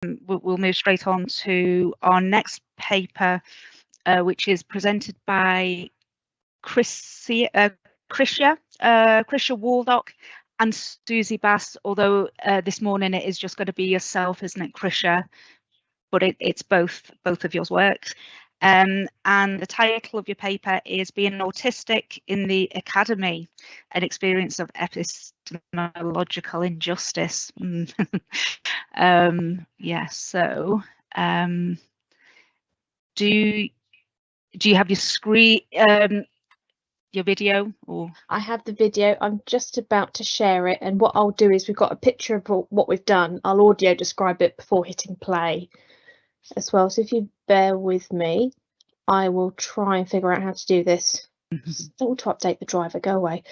we'll move straight on to our next paper, which is presented by Krysia Waldock and Susie Bass, although this morning it is just going to be yourself, isn't it, Krysia? But it's both of your works. And the title of your paper is Being Autistic in the Academy, an Experience of Epistemological Injustice. So do you have your screen, your video? Or I have the video. I'm just about to share it, and what I'll do is we've got a picture of what we've done. I'll audio describe it before hitting play as well. So if you bear with me, I will try and figure out how to do this. Still to update the driver, go away.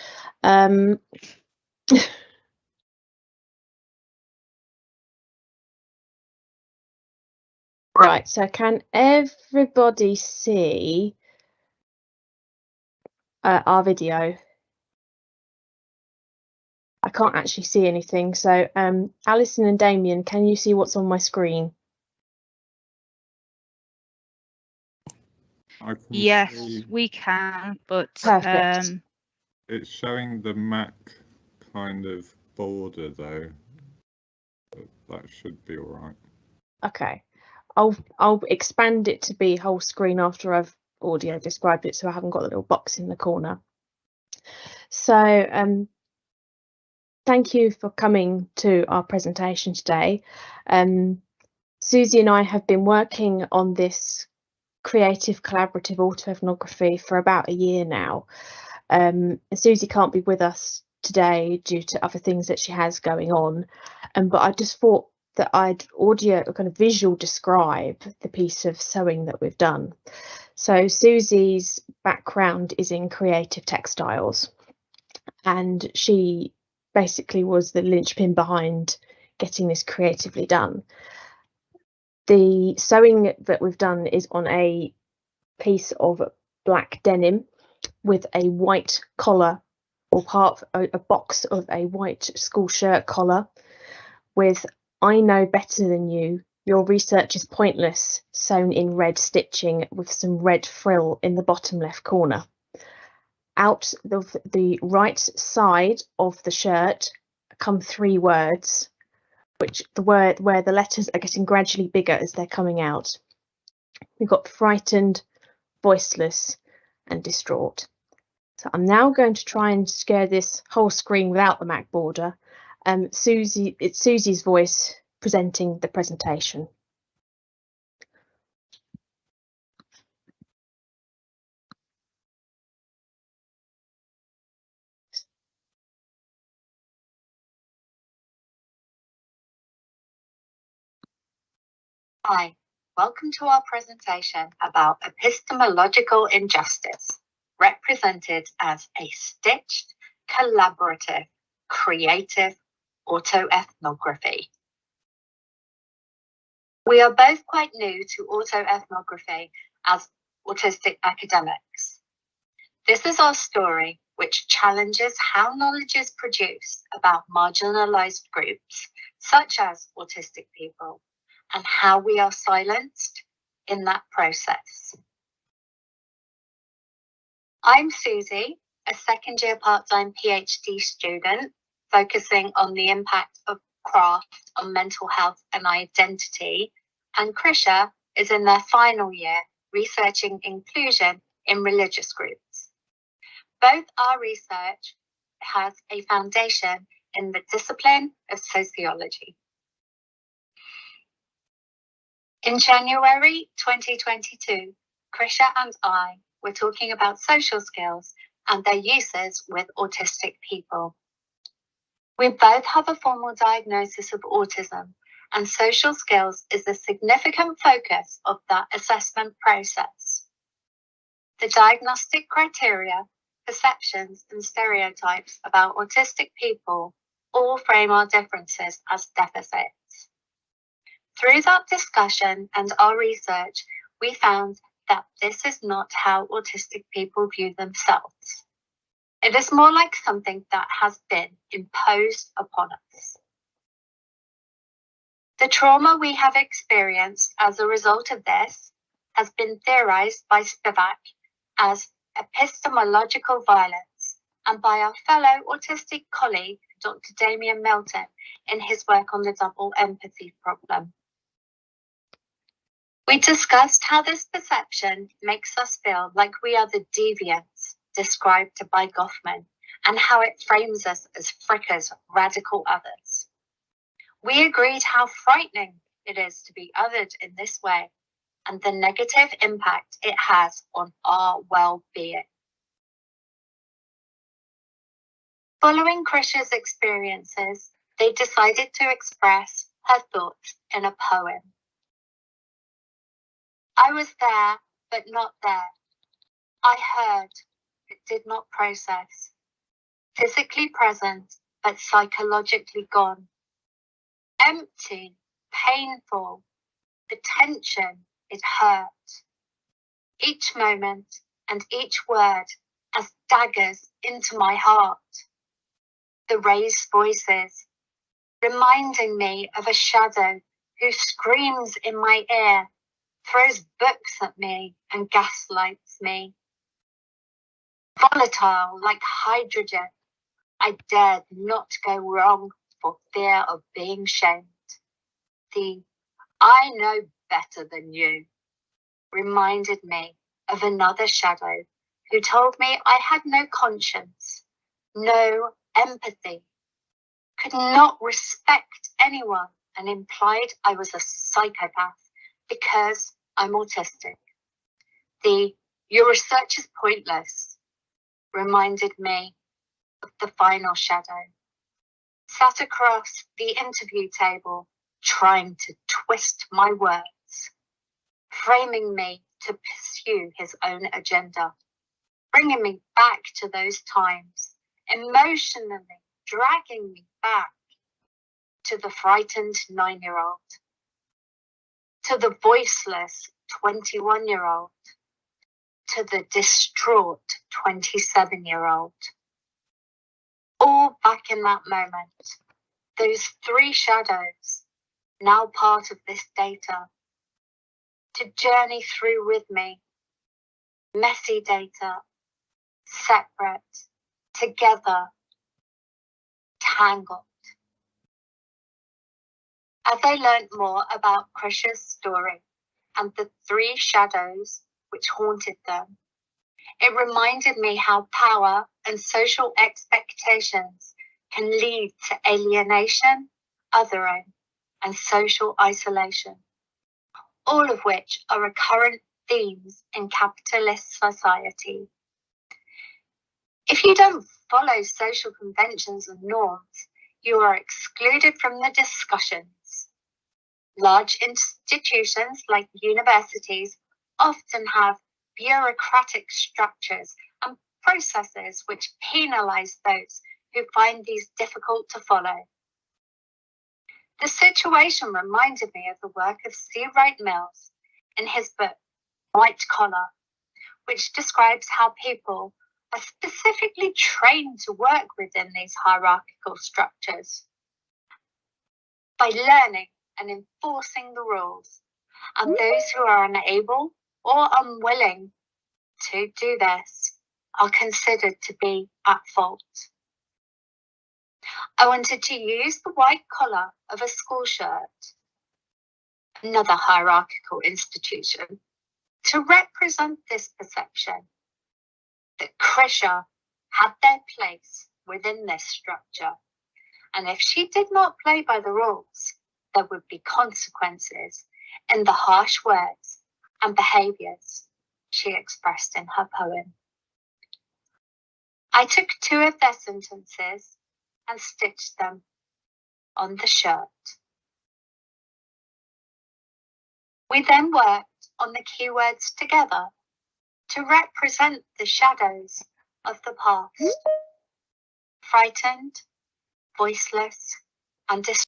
Right, so can everybody see our video? I can't actually see anything. So Allison and Damian, can you see what's on my screen? Yes, we can, but perfect. It's showing the Mac kind of border though. But that should be all right. Okay, I'll expand it to be whole screen after I've audio described it, so I haven't got a little box in the corner. So thank you for coming to our presentation today. Susie and I have been working on this creative collaborative autoethnography for about a year now. And Susie can't be with us today due to other things that she has going on, but I just thought that I'd audio kind of visual describe the piece of sewing that we've done. So Susie's background is in creative textiles, and she basically was the linchpin behind getting this creatively done. The sewing that we've done is on a piece of black denim with a white collar, or part of a box of a white school shirt collar with "I know better than you, your research is pointless" sewn in red stitching with some red frill in the bottom left corner. Out of the right side of the shirt come 3 words, which where the letters are getting gradually bigger as they're coming out. We've got frightened, voiceless, and distraught. So I'm now going to try and share this whole screen without the Mac border. It's Susie's voice presenting the presentation. Hi, welcome to our presentation about epistemological injustice, represented as a stitched, collaborative, creative autoethnography. We are both quite new to autoethnography as autistic academics. This is our story, which challenges how knowledge is produced about marginalized groups, such as autistic people, and how we are silenced in that process. I'm Susie, a second-year part-time PhD student focusing on the impact of craft on mental health and identity, and Krysia is in their final year researching inclusion in religious groups. Both our research has a foundation in the discipline of sociology. In January 2022, Krysia and I were talking about social skills and their uses with autistic people. We both have a formal diagnosis of autism, and social skills is a significant focus of that assessment process. The diagnostic criteria, perceptions, and stereotypes about autistic people all frame our differences as deficits. Through that discussion and our research, we found that this is not how autistic people view themselves. It is more like something that has been imposed upon us. The trauma we have experienced as a result of this has been theorized by Spivak as epistemological violence and by our fellow autistic colleague, Dr. Damian Milton, in his work on the double empathy problem. We discussed how this perception makes us feel like we are the deviants described by Goffman and how it frames us as frickers, radical others. We agreed how frightening it is to be othered in this way and the negative impact it has on our well-being. Following Krysia's experiences, they decided to express her thoughts in a poem. I was there, but not there. I heard, but did not process. Physically present, but psychologically gone. Empty, painful, the tension, it hurt. Each moment and each word as daggers into my heart. The raised voices, reminding me of a shadow who screams in my ear, throws books at me and gaslights me. Volatile like hydrogen, I dared not go wrong for fear of being shamed. The I know better than you reminded me of another shadow who told me I had no conscience, no empathy, could not respect anyone, and implied I was a psychopath because I'm autistic. The your research is pointless reminded me of the final shadow, sat across the interview table trying to twist my words, framing me to pursue his own agenda, bringing me back to those times, emotionally dragging me back to the frightened 9-year-old, to the voiceless 21-year-old, to the distraught 27-year-old. All back in that moment, those three shadows, now part of this data, to journey through with me, messy data, separate, together, tangled. As I learned more about Krysia's story and the three shadows which haunted them, it reminded me how power and social expectations can lead to alienation, othering, and social isolation, all of which are recurrent themes in capitalist society. If you don't follow social conventions and norms, you are excluded from the discussions. Large institutions like universities often have bureaucratic structures and processes which penalise those who find these difficult to follow. The situation reminded me of the work of C. Wright Mills in his book, White Collar, which describes how people are specifically trained to work within these hierarchical structures. By learning and enforcing the rules, and those who are unable or unwilling to do this are considered to be at fault. I wanted to use the white collar of a school shirt, another hierarchical institution, to represent this perception that Krysia had their place within this structure, and if she did not play by the rules, there would be consequences in the harsh words and behaviours she expressed in her poem. I took two of their sentences and stitched them on the shirt. We then worked on the keywords together to represent the shadows of the past, frightened, voiceless, and distraught.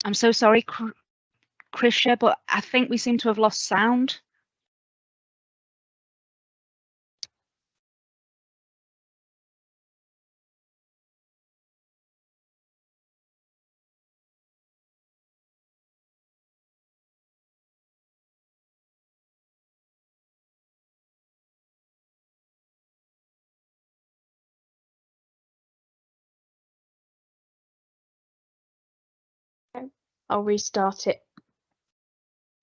I'm so sorry, Krysia, but I think we seem to have lost sound. I'll restart it.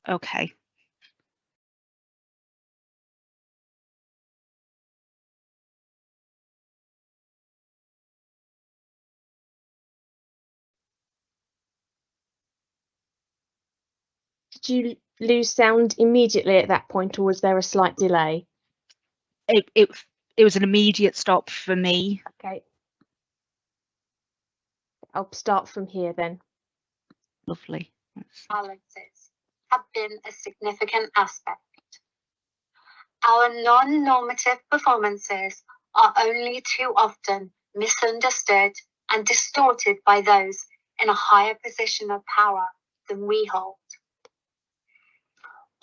Okay. Did you lose sound immediately at that point, or was there a slight delay? It was an immediate stop for me. Okay. I'll start from here then. Lovely. Balances have been a significant aspect. Our non-normative performances are only too often misunderstood and distorted by those in a higher position of power than we hold.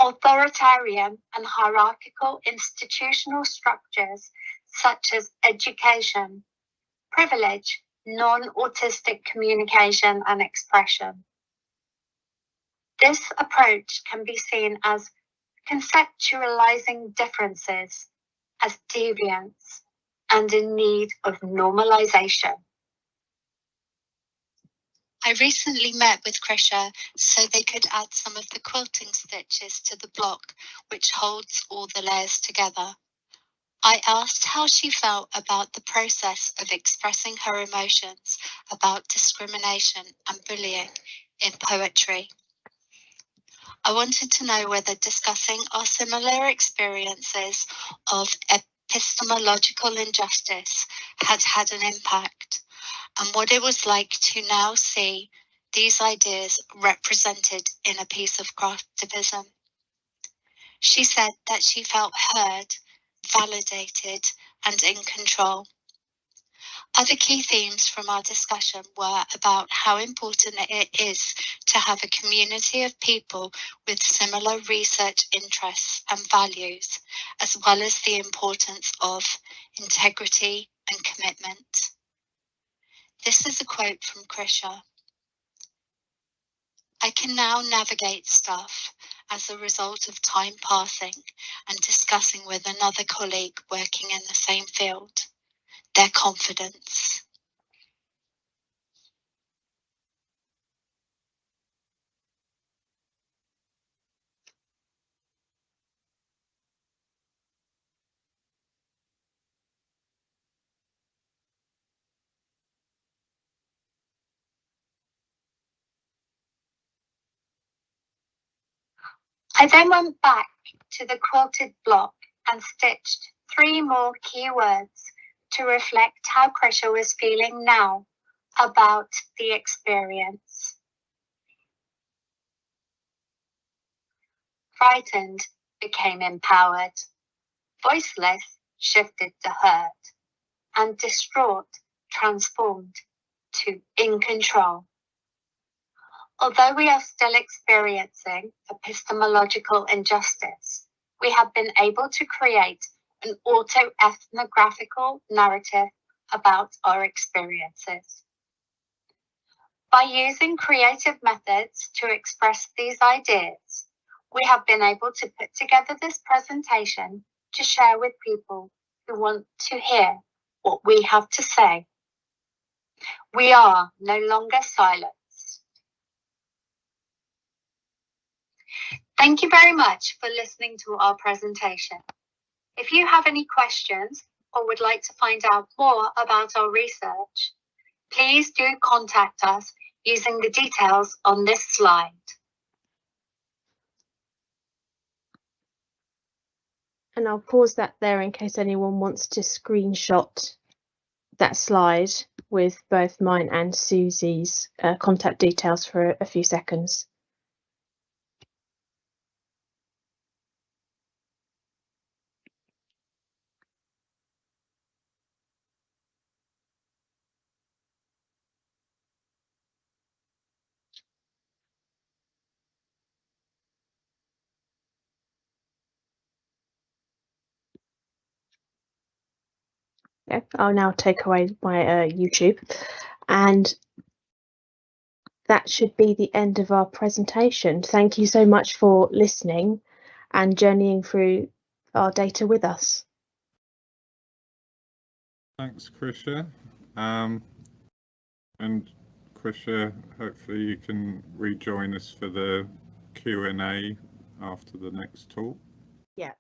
Authoritarian and hierarchical institutional structures such as education privilege non-autistic communication and expression. This approach can be seen as conceptualizing differences as deviance and in need of normalization. I recently met with Krysia so they could add some of the quilting stitches to the block which holds all the layers together. I asked how she felt about the process of expressing her emotions about discrimination and bullying in poetry. I wanted to know whether discussing our similar experiences of epistemological injustice had had an impact, and what it was like to now see these ideas represented in a piece of craftivism. She said that she felt heard, validated, and in control. Other key themes from our discussion were about how important it is to have a community of people with similar research interests and values, as well as the importance of integrity and commitment. This is a quote from Krysia. I can now navigate stuff as a result of time passing and discussing with another colleague working in the same field. Their confidence. I then went back to the quilted block and stitched 3 more key words to reflect how Krysia was feeling now about the experience. Frightened became empowered, voiceless shifted to heard, and distraught transformed to in control. Although we are still experiencing epistemological injustice, we have been able to create an autoethnographical narrative about our experiences. By using creative methods to express these ideas, we have been able to put together this presentation to share with people who want to hear what we have to say. We are no longer silent. Thank you very much for listening to our presentation. If you have any questions or would like to find out more about our research, please do contact us using the details on this slide. And I'll pause that there in case anyone wants to screenshot that slide with both mine and Susie's contact details for a few seconds. Okay, I'll now take away my YouTube, and that should be the end of our presentation. Thank you so much for listening and journeying through our data with us. Thanks, Krysia. And Krysia, hopefully you can rejoin us for the Q&A after the next talk. Yeah.